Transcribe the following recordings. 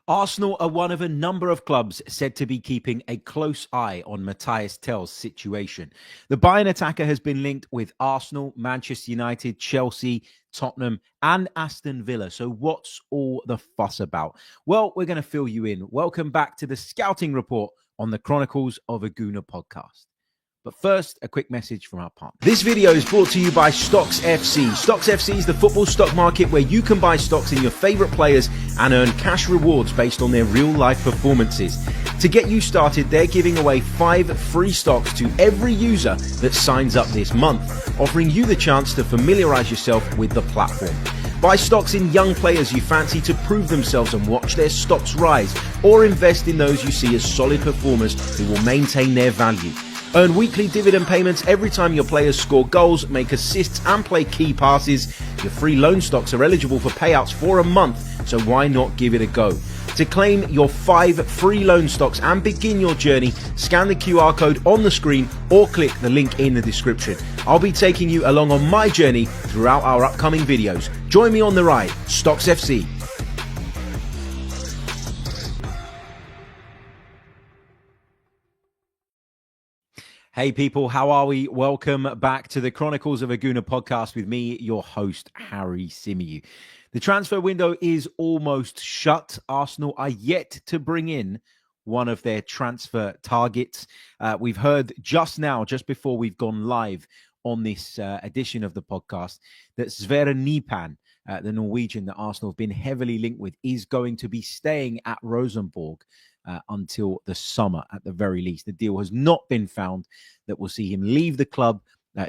Arsenal are one of a number of clubs said to be keeping a close eye on MATHYS TEL's situation. The Bayern attacker has been linked with Arsenal, Manchester United, Chelsea, Tottenham, and Aston Villa. So what's all the fuss about? Well, we're going to fill you in. Welcome back to the Scouting Report on the Chronicles of a Gooner podcast. But first, a quick message from our partner. This video is brought to you by Stocks FC. Stocks FC is the football stock market where you can buy stocks in your favorite players and earn cash rewards based on their real-life performances. To get you started, they're giving away 5 free stocks to every user that signs up this month, offering you the chance to familiarize yourself with the platform. Buy stocks in young players you fancy to prove themselves and watch their stocks rise, or invest in those you see as solid performers who will maintain their value. Earn weekly dividend payments every time your players score goals, make assists and play key passes. Your free loan stocks are eligible for payouts for a month, so why not give it a go? To claim your 5 free loan stocks and begin your journey, scan the QR code on the screen or click the link in the description. I'll be taking you along on my journey throughout our upcoming videos. Join me on the ride, Stocks FC. Hey people, how are we? Welcome back to the Chronicles of a Gooner podcast with me, your host, Harry Symeou. The transfer window is almost shut. Arsenal are yet to bring in one of their transfer targets. We've heard just now, just before we've gone live on this edition of the podcast, that Zareminale, the Norwegian that Arsenal have been heavily linked with, is going to be staying at Rosenborg until the summer at the very least. The deal has not been found that will see him leave the club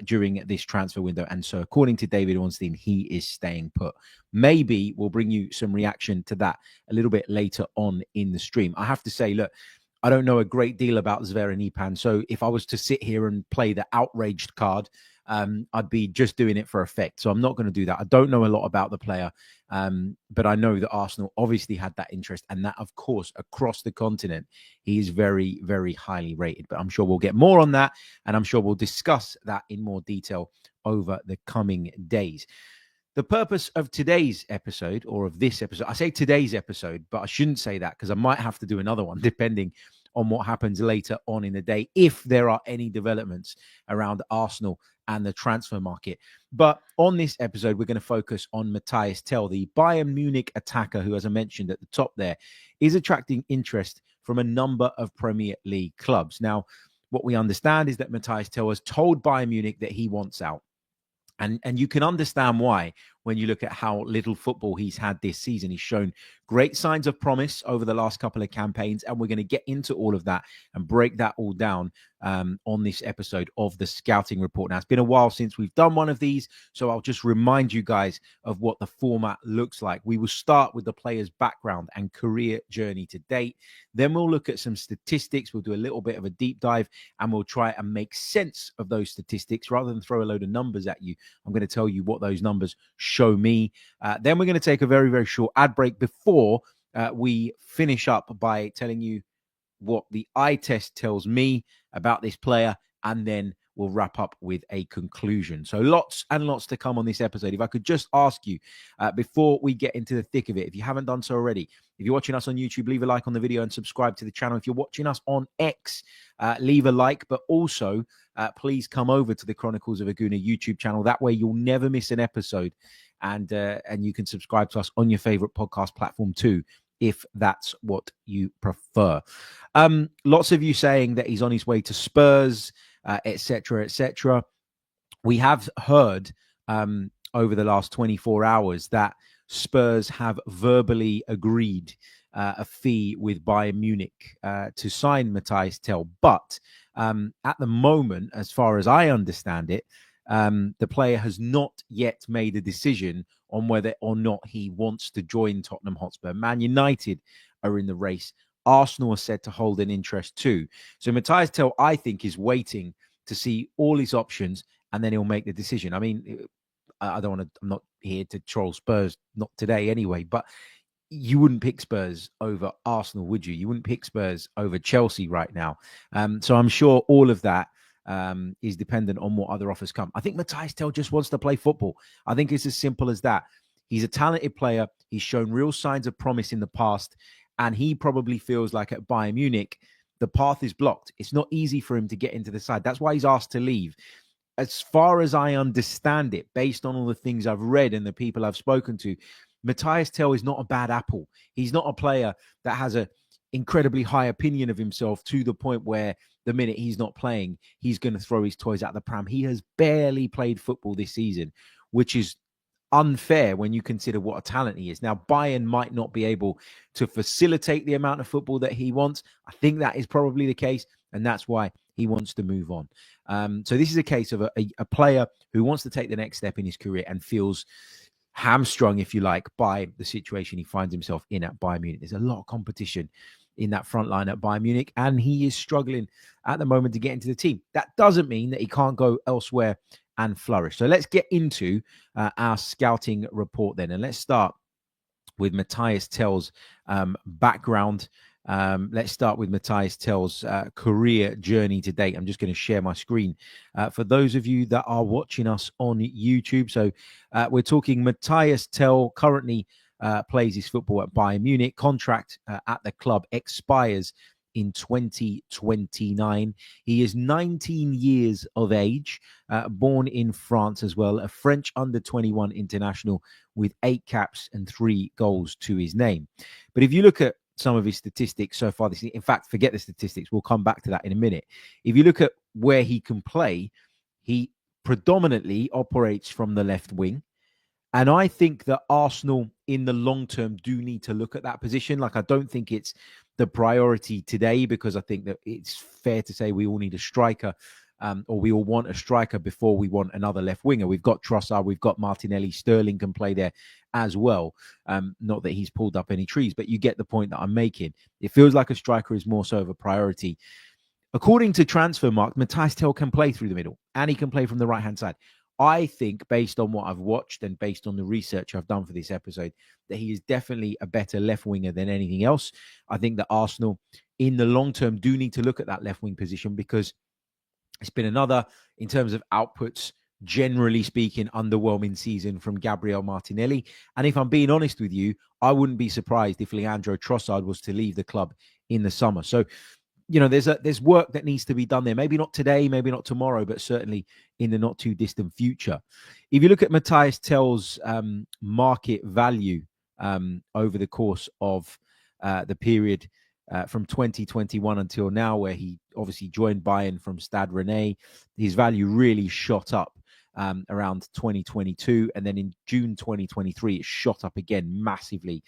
during this transfer window. And so according to David Ornstein, he is staying put. Maybe we'll bring you some reaction to that a little bit later on in the stream. I have to say, look, I don't know a great deal about Zareminale. So if I was to sit here and play the outraged card, I'd be just doing it for effect. So I'm not going to do that. I don't know a lot about the player, but I know that Arsenal obviously had that interest, and that, of course, across the continent, he is very, very highly rated. But I'm sure we'll get more on that, and I'm sure we'll discuss that in more detail over the coming days. The purpose of today's episode, or of this episode, I say today's episode, but I shouldn't say that because I might have to do another one depending on what happens later on in the day, if there are any developments around Arsenal and the transfer market. But on this episode, we're going to focus on MATHYS TEL, the Bayern Munich attacker who, as I mentioned at the top there, is attracting interest from a number of Premier League clubs. Now, what we understand is that MATHYS TEL has told Bayern Munich that he wants out. And you can understand why when you look at how little football he's had this season. He's shown great signs of promise over the last couple of campaigns, and we're going to get into all of that and break that all down on this episode of the Scouting Report. Now, it's been a while since we've done one of these, so I'll just remind you guys of what the format looks like. We will start with the player's background and career journey to date. Then we'll look at some statistics. We'll do a little bit of a deep dive, and we'll try and make sense of those statistics. Rather than throw a load of numbers at you, I'm going to tell you what those numbers show me. Then we're going to take a very, very short ad break before we finish up by telling you what the eye test tells me about this player, and then we'll wrap up with a conclusion. So lots and lots to come on this episode. If I could just ask you, before we get into the thick of it, if you haven't done so already, if you're watching us on YouTube, leave a like on the video and subscribe to the channel. If you're watching us on X, leave a like, but also please come over to the Chronicles of a Gooner YouTube channel. That way you'll never miss an episode, and you can subscribe to us on your favorite podcast platform too, if that's what you prefer. Lots of you saying that he's on his way to Spurs, etc., etc. We have heard over the last 24 hours that Spurs have verbally agreed a fee with Bayern Munich to sign MATHYS TEL. But at the moment, as far as I understand it, the player has not yet made a decision on whether or not he wants to join Tottenham Hotspur. Man United are in the race. Arsenal are said to hold an interest too. So MATHYS TEL, I think, is waiting to see all his options, and then he'll make the decision. I mean, I don't want to, I'm not here to troll Spurs, not today anyway, but you wouldn't pick Spurs over Arsenal, would you? You wouldn't pick Spurs over Chelsea right now. So I'm sure all of that is dependent on what other offers come. I think MATHYS TEL just wants to play football. I think it's as simple as that. He's a talented player. He's shown real signs of promise in the past. And he probably feels like at Bayern Munich, the path is blocked. It's not easy for him to get into the side. That's why he's asked to leave. As far as I understand it, based on all the things I've read and the people I've spoken to, MATHYS TEL is not a bad apple. He's not a player that has an incredibly high opinion of himself to the point where the minute he's not playing, he's going to throw his toys out the pram. He has barely played football this season, which is unfair when you consider what a talent he is. Now, Bayern might not be able to facilitate the amount of football that he wants. I think that is probably the case, and that's why he wants to move on. So this is a case of a player who wants to take the next step in his career and feels hamstrung, if you like, by the situation he finds himself in at Bayern Munich. There's a lot of competition in that front line at Bayern Munich, and he is struggling at the moment to get into the team. That doesn't mean that he can't go elsewhere and flourish. So let's get into our scouting report then, and let's start with MATHYS TEL's background. Let's start with MATHYS TEL's career journey to date. I'm just going to share my screen for those of you that are watching us on YouTube. So we're talking MATHYS TEL currently plays his football at Bayern Munich. Contract at the club expires in 2029. He is 19 years of age, born in France as well, a French under-21 international with 8 caps and 3 goals to his name. But if you look at some of his statistics so far this season, in fact, forget the statistics, we'll come back to that in a minute. If you look at where he can play, he predominantly operates from the left wing. And I think that Arsenal in the long term do need to look at that position. Like, I don't think it's the priority today, because I think that it's fair to say we all need a striker, or we all want a striker before we want another left winger. We've got Trossard, we've got Martinelli, Sterling can play there as well. Not that he's pulled up any trees, but you get the point that I'm making. It feels like a striker is more so of a priority. According to Transfermarkt, MATHYS TEL can play through the middle and he can play from the right-hand side. I think, based on what I've watched and based on the research I've done for this episode, that he is definitely a better left winger than anything else. I think that Arsenal, in the long term, do need to look at that left wing position, because it's been another, in terms of outputs, generally speaking, underwhelming season from Gabriel Martinelli. And if I'm being honest with you, I wouldn't be surprised if Leandro Trossard was to leave the club in the summer. So, you know, there's work that needs to be done there. Maybe not today, maybe not tomorrow, but certainly in the not too distant future. If you look at MATHYS TEL's market value over the course of the period from 2021 until now, where he obviously joined Bayern from Stade Rennais, his value really shot up around 2022, and then in June 2023 it shot up again massively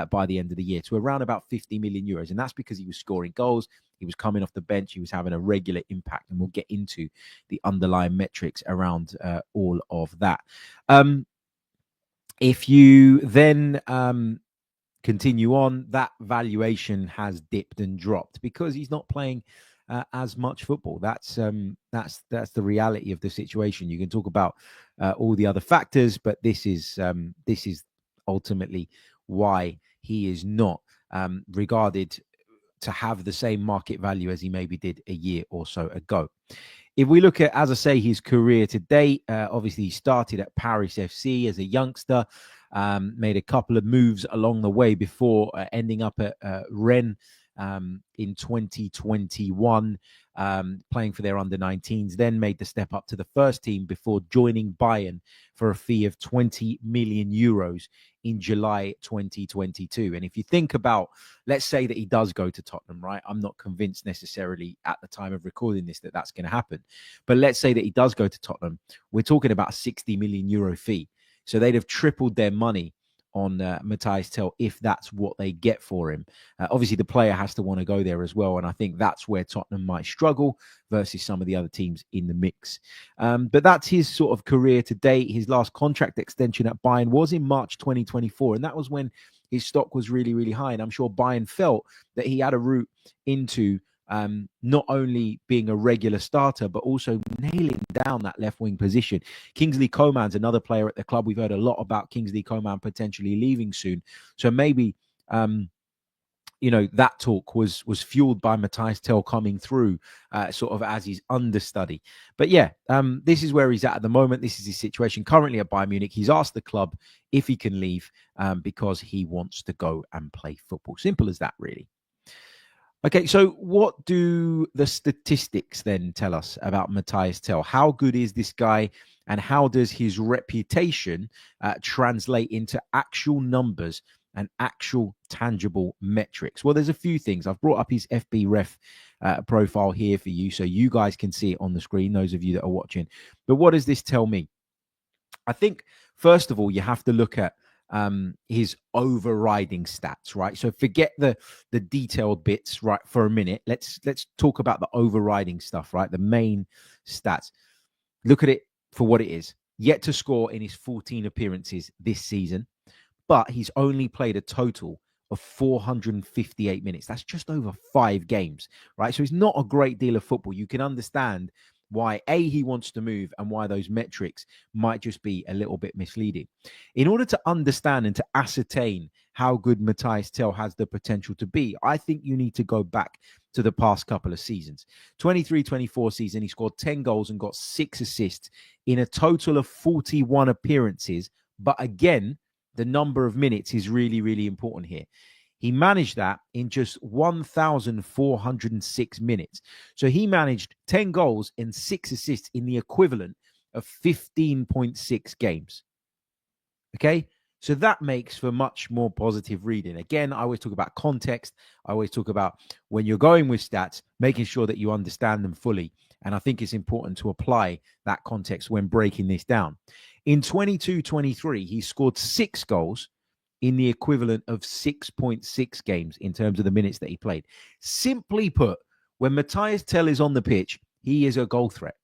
by the end of the year to around about 50 million euros. And that's because he was scoring goals, he was coming off the bench, he was having a regular impact, and we'll get into the underlying metrics around all of that. If you then continue on, that valuation has dipped and dropped because he's not playing as much football. That's the reality of the situation. You can talk about all the other factors, but this is ultimately why he is not regarded to have the same market value as he maybe did a year or so ago. If we look at, as I say, his career to date, obviously he started at Paris FC as a youngster, made a couple of moves along the way before ending up at Rennes in 2021, playing for their under-19s, then made the step up to the first team before joining Bayern for a fee of 20 million euros in July 2022. And if you think about, let's say that he does go to Tottenham, right? I'm not convinced necessarily at the time of recording this that that's going to happen. But let's say that he does go to Tottenham. We're talking about a 60 million euro fee. So they'd have tripled their money on MATHYS TEL if that's what they get for him. Obviously, the player has to want to go there as well, and I think that's where Tottenham might struggle versus some of the other teams in the mix. But that's his sort of career to date. His last contract extension at Bayern was in March 2024, and that was when his stock was really, really high. And I'm sure Bayern felt that he had a route into not only being a regular starter, but also nailing down that left wing position. Kingsley Coman's another player at the club. We've heard a lot about Kingsley Coman potentially leaving soon. So maybe that talk was fueled by MATHYS TEL coming through sort of as his understudy. But yeah, this is where he's at the moment. This is his situation currently at Bayern Munich. He's asked the club if he can leave because he wants to go and play football. Simple as that, really. Okay, so what do the statistics then tell us about MATHYS TEL? How good is this guy, and how does his reputation translate into actual numbers and actual tangible metrics? Well, there's a few things. I've brought up his FB Ref profile here for you so you guys can see it on the screen, those of you that are watching. But what does this tell me? I think, first of all, you have to look at his overriding stats, right? So forget the detailed bits, right, for a minute. Let's talk about the overriding stuff, right? The main stats. Look at it for what it is. Yet to score in his 14 appearances this season, but he's only played a total of 458 minutes. That's just over 5 games, right? So it's not a great deal of football. You can understand why he wants to move and why those metrics might just be a little bit misleading. In order to understand and to ascertain how good MATHYS TEL has the potential to be, I think you need to go back to the past couple of seasons. 23-24 season, he scored 10 goals and got 6 assists in a total of 41 appearances. But again, the number of minutes is really, really important here. He managed that in just 1,406 minutes. So he managed 10 goals and 6 assists in the equivalent of 15.6 games. Okay? So that makes for much more positive reading. Again, I always talk about context. I always talk about when you're going with stats, making sure that you understand them fully. And I think it's important to apply that context when breaking this down. In 22-23, he scored 6 goals in the equivalent of 6.6 games in terms of the minutes that he played. Simply put, when MATHYS TEL is on the pitch, he is a goal threat.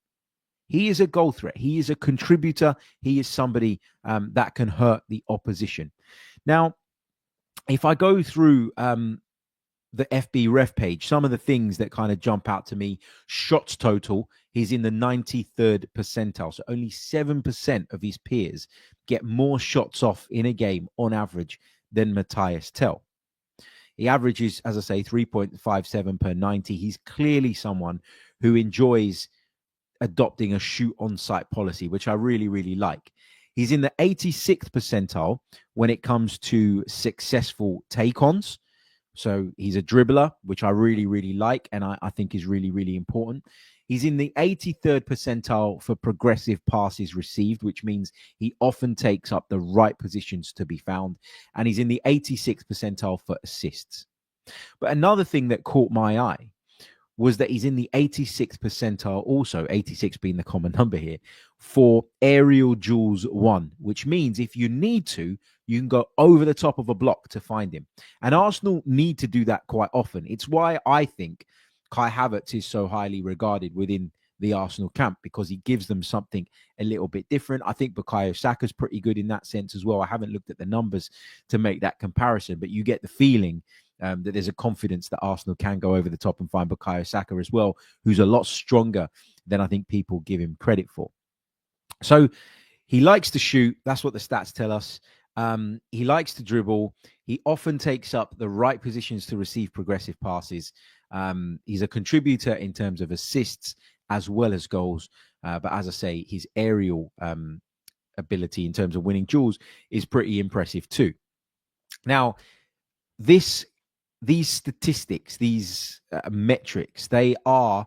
He is a goal threat. He is a contributor. He is somebody that can hurt the opposition. Now, if I go through the FB Ref page, some of the things that kind of jump out to me: shots total, he's in the 93rd percentile. So only 7% of his peers get more shots off in a game on average than MATHYS TEL. He averages, as I say, 3.57 per 90. He's clearly someone who enjoys adopting a shoot on sight policy, which I really, really like. He's in the 86th percentile when it comes to successful take-ons. So he's a dribbler, which I really, really like, and I think is really, really important. He's in the 83rd percentile for progressive passes received, which means he often takes up the right positions to be found. And he's in the 86th percentile for assists. But another thing that caught my eye was that he's in the 86th percentile, also 86 being the common number here, for aerial duels won, which means if you need to, you can go over the top of a block to find him. And Arsenal need to do that quite often. It's why I think Kai Havertz is so highly regarded within the Arsenal camp, because he gives them something a little bit different. I think Bukayo Saka's pretty good in that sense as well. I haven't looked at the numbers to make that comparison, but you get the feeling that there's a confidence that Arsenal can go over the top and find Bukayo Saka as well, who's a lot stronger than I think people give him credit for. So he likes to shoot. That's what the stats tell us. He likes to dribble. He often takes up the right positions to receive progressive passes. He's a contributor in terms of assists as well as goals. But as I say, his aerial ability in terms of winning duels is pretty impressive too. Now, these statistics, these metrics, they are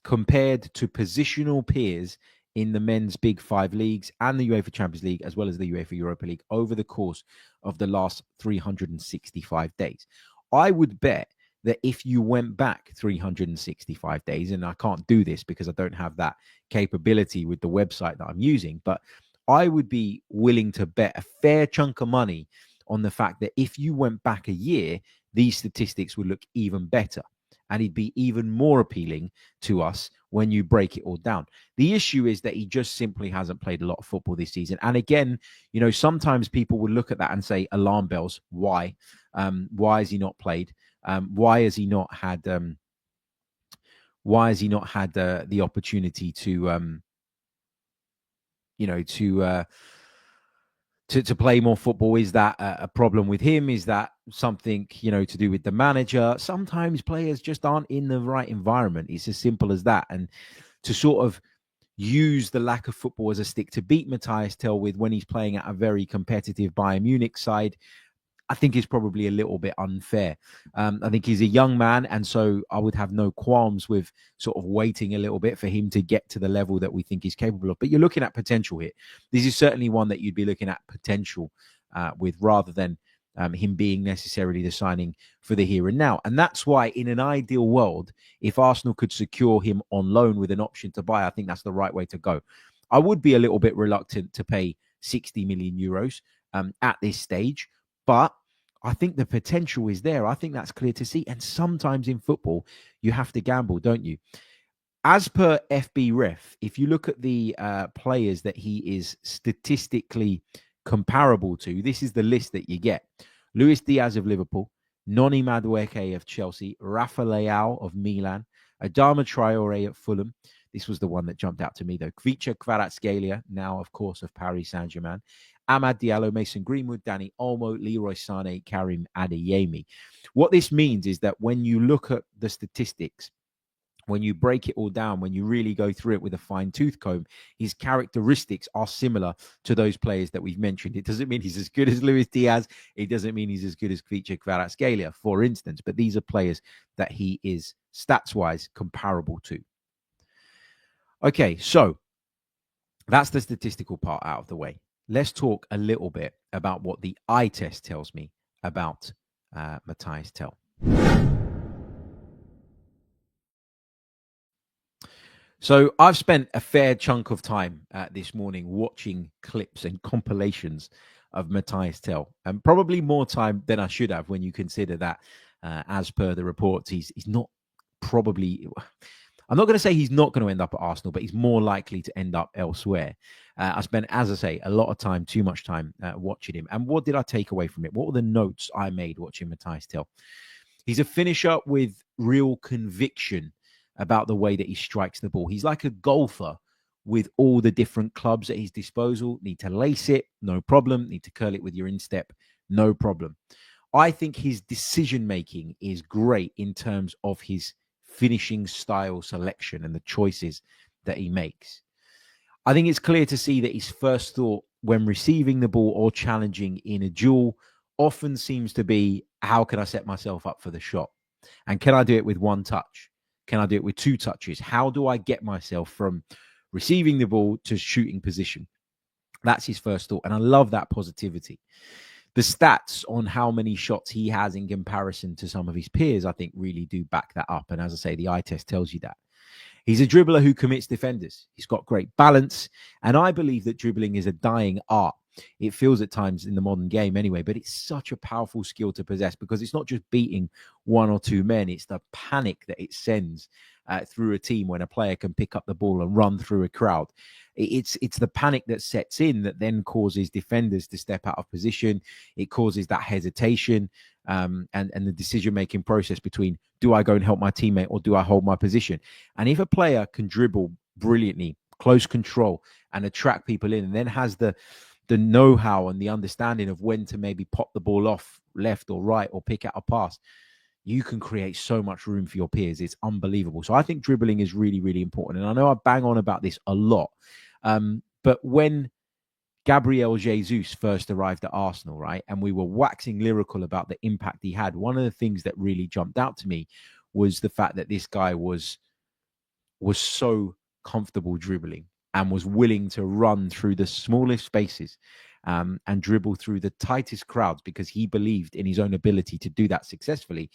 compared to positional peers in the men's Big Five leagues and the UEFA Champions League, as well as the UEFA Europa League, over the course of the last 365 days. I would bet that if you went back 365 days, and I can't do this because I don't have that capability with the website that I'm using, but I would be willing to bet a fair chunk of money on the fact that if you went back a year, these statistics would look even better. And he'd be even more appealing to us when you break it all down. The issue is that he just simply hasn't played a lot of football this season. And again, you know, sometimes people would look at that and say, alarm bells, why? Why has he not played? Why has he not had the opportunity to to play more football? Is that a problem with him? Is that something, to do with the manager? Sometimes players just aren't in the right environment. It's as simple as that. And to sort of use the lack of football as a stick to beat MATHYS TEL with when he's playing at a very competitive Bayern Munich side, I think is probably a little bit unfair. I think he's a young man, and so I would have no qualms with sort of waiting a little bit for him to get to the level that we think he's capable of. But you're looking at potential here. This is certainly one that you'd be looking at potential with, rather than him being necessarily the signing for the here and now. And that's why, in an ideal world, if Arsenal could secure him on loan with an option to buy, I think that's the right way to go. I would be a little bit reluctant to pay 60 million euros at this stage, but I think the potential is there. I think that's clear to see. And sometimes in football, you have to gamble, don't you? As per FB Ref, if you look at the players that he is statistically comparable to, this is the list that you get. Luis Diaz of Liverpool, Noni Madueke of Chelsea, Rafa Leao of Milan, Adama Traore at Fulham. This was the one that jumped out to me, though. Kvicha Kvaratskhelia, now, of course, of Paris Saint-Germain. Amad Diallo, Mason Greenwood, Danny Olmo, Leroy Sané, Karim Adeyemi. What this means is that when you look at the statistics, when you break it all down, when you really go through it with a fine-tooth comb, his characteristics are similar to those players that we've mentioned. It doesn't mean he's as good as Luis Diaz. It doesn't mean he's as good as Kvicha Kvaratskhelia, for instance. But these are players that he is, stats-wise, comparable to. Okay, so that's the statistical part out of the way. Let's talk a little bit about what the eye test tells me about MATHYS TEL. So I've spent a fair chunk of time this morning watching clips and compilations of MATHYS TEL, and probably more time than I should have when you consider that, as per the reports, he's not probably... I'm not going to say he's not going to end up at Arsenal, but he's more likely to end up elsewhere. I spent, as I say, a lot of time, too much time watching him. And what did I take away from it? What were the notes I made watching MATHYS TEL? He's a finisher with real conviction about the way that he strikes the ball. He's like a golfer with all the different clubs at his disposal. Need to lace it, no problem. Need to curl it with your instep, no problem. I think his decision-making is great in terms of his finishing style selection and the choices that he makes. I think it's clear to see that his first thought when receiving the ball or challenging in a duel often seems to be, how can I set myself up for the shot? And can I do it with one touch? Can I do it with two touches? How do I get myself from receiving the ball to shooting position? That's his first thought. And I love that positivity. The stats on how many shots he has in comparison to some of his peers, I think, really do back that up. And as I say, the eye test tells you that. He's a dribbler who commits defenders. He's got great balance. And I believe that dribbling is a dying art. It feels at times in the modern game anyway, but it's such a powerful skill to possess because it's not just beating one or two men. It's the panic that it sends through a team when a player can pick up the ball and run through a crowd. It's the panic that sets in that then causes defenders to step out of position. It causes that hesitation and the decision-making process between, do I go and help my teammate or do I hold my position? And if a player can dribble brilliantly, close control, and attract people in, and then has the know-how and the understanding of when to maybe pop the ball off left or right or pick out a pass, you can create so much room for your peers. It's unbelievable. So I think dribbling is really, really important. And I know I bang on about this a lot. But when Gabriel Jesus first arrived at Arsenal, right, and we were waxing lyrical about the impact he had, one of the things that really jumped out to me was the fact that this guy was so comfortable dribbling and was willing to run through the smallest spaces and dribble through the tightest crowds because he believed in his own ability to do that successfully.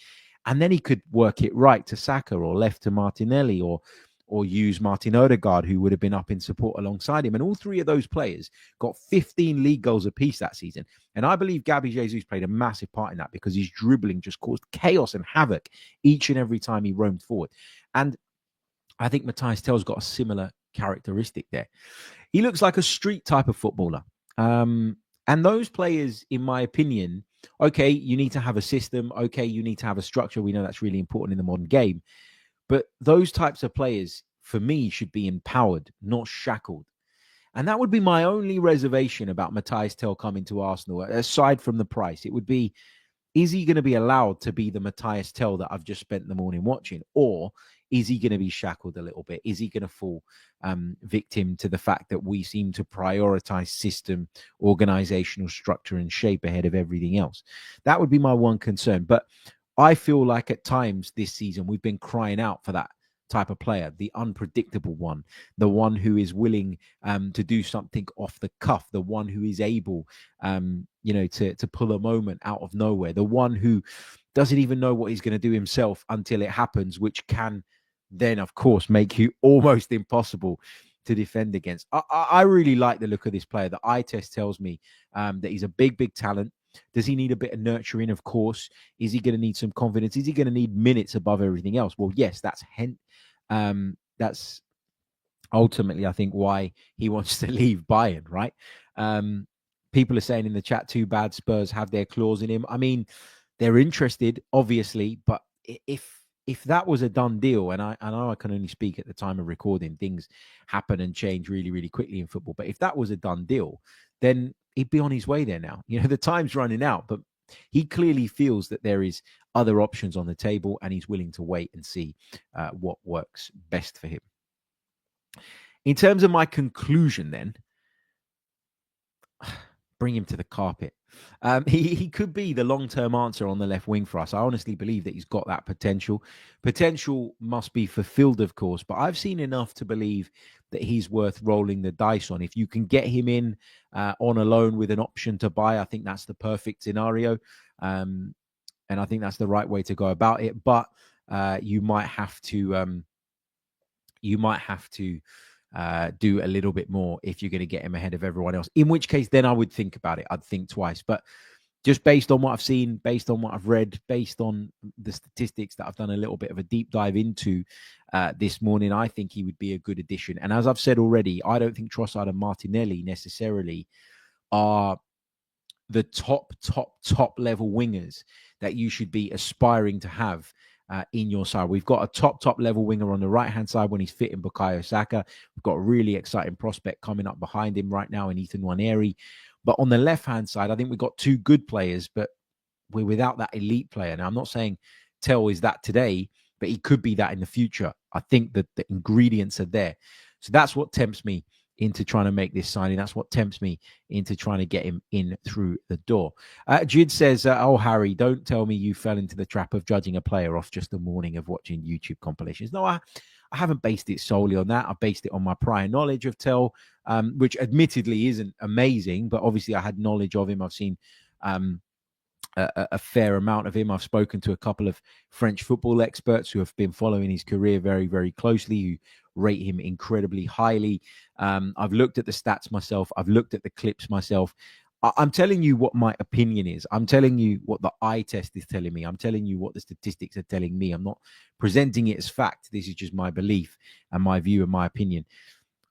And then he could work it right to Saka or left to Martinelli or use Martin Odegaard, who would have been up in support alongside him. And all three of those players got 15 league goals apiece that season. And I believe Gabby Jesus played a massive part in that because his dribbling just caused chaos and havoc each and every time he roamed forward. And I think MATHYS TEL's got a similar characteristic there. He looks like a street type of footballer. And those players, in my opinion, okay, you need to have a system. Okay, you need to have a structure. We know that's really important in the modern game. But those types of players, for me, should be empowered, not shackled. And that would be my only reservation about MATHYS TEL coming to Arsenal, aside from the price. It would be, is he going to be allowed to be the MATHYS TEL that I've just spent the morning watching? Or is he going to be shackled a little bit? Is he going to fall victim to the fact that we seem to prioritize system, organizational structure, and shape ahead of everything else? That would be my one concern. But I feel like at times this season, we've been crying out for that type of player, the unpredictable one, the one who is willing to do something off the cuff, the one who is able, to pull a moment out of nowhere, the one who doesn't even know what he's going to do himself until it happens, which can then, of course, make you almost impossible to defend against. I really like the look of this player. The eye test tells me that he's a big talent. Does he need a bit of nurturing? Of course. Is he going to need some confidence? Is he going to need minutes above everything else? Well, yes, that's ultimately, I think, why he wants to leave Bayern, right? People are saying in the chat, too bad Spurs have their claws in him. I mean, they're interested, obviously, but if that was a done deal, and I know I can only speak at the time of recording, things happen and change really, really quickly in football. But if that was a done deal, then he'd be on his way there now. The time's running out, but he clearly feels that there is other options on the table, and he's willing to wait and see what works best for him. In terms of my conclusion, then, bring him to the carpet. He could be the long-term answer on the left wing for us. I honestly believe that he's got that potential. Potential must be fulfilled, of course, but I've seen enough to believe that he's worth rolling the dice on. If you can get him in on a loan with an option to buy, I think that's the perfect scenario. And I think that's the right way to go about it. But you might have to do a little bit more if you're going to get him ahead of everyone else, in which case then I would think about it. I'd think twice. But just based on what I've seen, based on what I've read, based on the statistics that I've done a little bit of a deep dive into this morning, I think he would be a good addition. And as I've said already, I don't think Trossard and Martinelli necessarily are the top level wingers that you should be aspiring to have in your side. We've got a top level winger on the right hand side when he's fit in Bukayo Saka. We've got a really exciting prospect coming up behind him right now in Ethan Nwaneri. But on the left hand side, I think we've got two good players, but we're without that elite player. Now, I'm not saying Tel is that today, but he could be that in the future. I think that the ingredients are there. So that's what tempts me into trying to make this signing. That's what tempts me into trying to get him in through the door. Jid says, oh, Harry, don't tell me you fell into the trap of judging a player off just a morning of watching YouTube compilations. No, I haven't based it solely on that. I based it on my prior knowledge of Tel, which admittedly isn't amazing, but obviously I had knowledge of him. I've seen a fair amount of him. I've spoken to a couple of French football experts who have been following his career very, very closely, who rate him incredibly highly. I've looked at the stats myself. I've looked at the clips myself. I'm telling you what my opinion is. I'm telling you what the eye test is telling me. I'm telling you what the statistics are telling me. I'm not presenting it as fact. This is just my belief and my view and my opinion.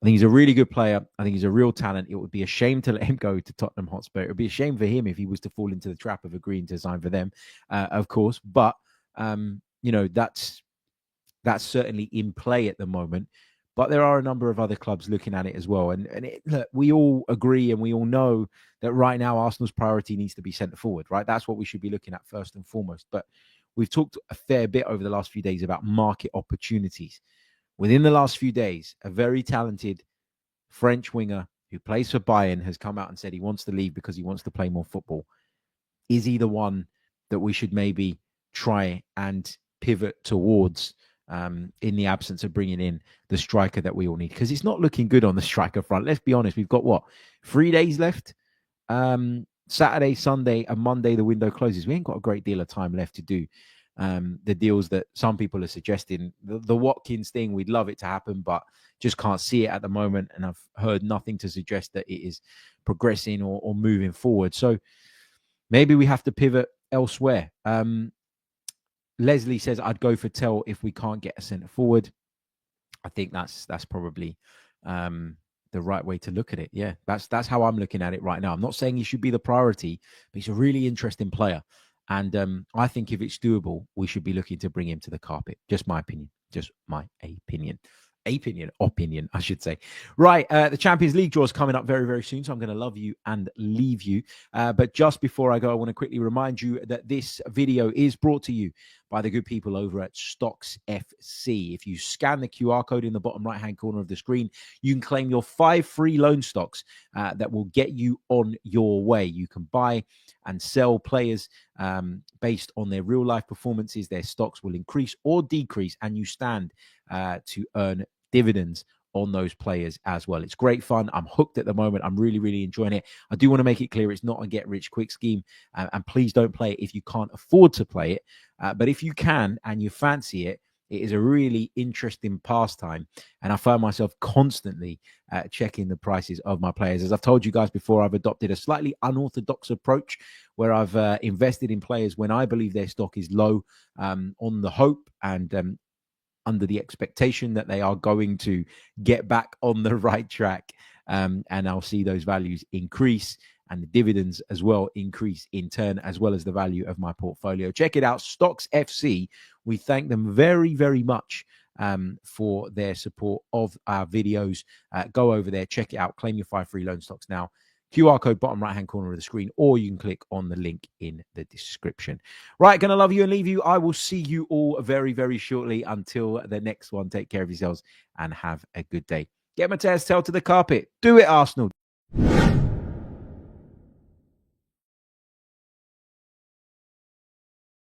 I think he's a really good player. I think he's a real talent. It would be a shame to let him go to Tottenham Hotspur. It would be a shame for him if he was to fall into the trap of agreeing to sign for them, of course. But, that's certainly in play at the moment. But there are a number of other clubs looking at it as well. And look, we all agree and we all know that right now Arsenal's priority needs to be centre forward, right? That's what we should be looking at first and foremost. But we've talked a fair bit over the last few days about market opportunities. Within the last few days, a very talented French winger who plays for Bayern has come out and said he wants to leave because he wants to play more football. Is he the one that we should maybe try and pivot towards in the absence of bringing in the striker that we all need? Because it's not looking good on the striker front. Let's be honest. We've got 3 days left? Saturday, Sunday, and Monday, the window closes. We ain't got a great deal of time left to do the deals that some people are suggesting. The Watkins thing, we'd love it to happen, but just can't see it at the moment. And I've heard nothing to suggest that it is progressing or moving forward. So maybe we have to pivot elsewhere. Leslie says, I'd go for Tel if we can't get a centre forward. I think that's probably the right way to look at it. Yeah, that's how I'm looking at it right now. I'm not saying he should be the priority, but he's a really interesting player. And I think if it's doable, we should be looking to bring him to the carpet. Just my opinion. opinion, I should say. Right, the Champions League draw is coming up very, very soon, so I'm going to love you and leave you. But just before I go, I want to quickly remind you that this video is brought to you by the good people over at Stocks FC. If you scan the QR code in the bottom right-hand corner of the screen, you can claim your 5 free loan stocks that will get you on your way. You can buy and sell players based on their real-life performances. Their stocks will increase or decrease, and you stand to earn dividends on those players as well. It's great fun. I'm hooked at the moment. I'm really, really enjoying it. I do want to make it clear it's not a get-rich-quick scheme, and please don't play it if you can't afford to play it. But if you can and you fancy it, it is a really interesting pastime, and I find myself constantly checking the prices of my players. As I've told you guys before, I've adopted a slightly unorthodox approach where I've invested in players when I believe their stock is low, on the hope and under the expectation that they are going to get back on the right track, and I'll see those values increase and the dividends as well increase in turn, as well as the value of my portfolio. Check it out, Stocks FC. We thank them very, very much for their support of our videos. Go over there, check it out, claim your 5 free loan stocks now. QR code bottom right-hand corner of the screen, or you can click on the link in the description. Right, gonna love you and leave you. I will see you all very, very shortly. Until the next one, take care of yourselves and have a good day. Get MATHYS TEL to the carpet. Do it, Arsenal.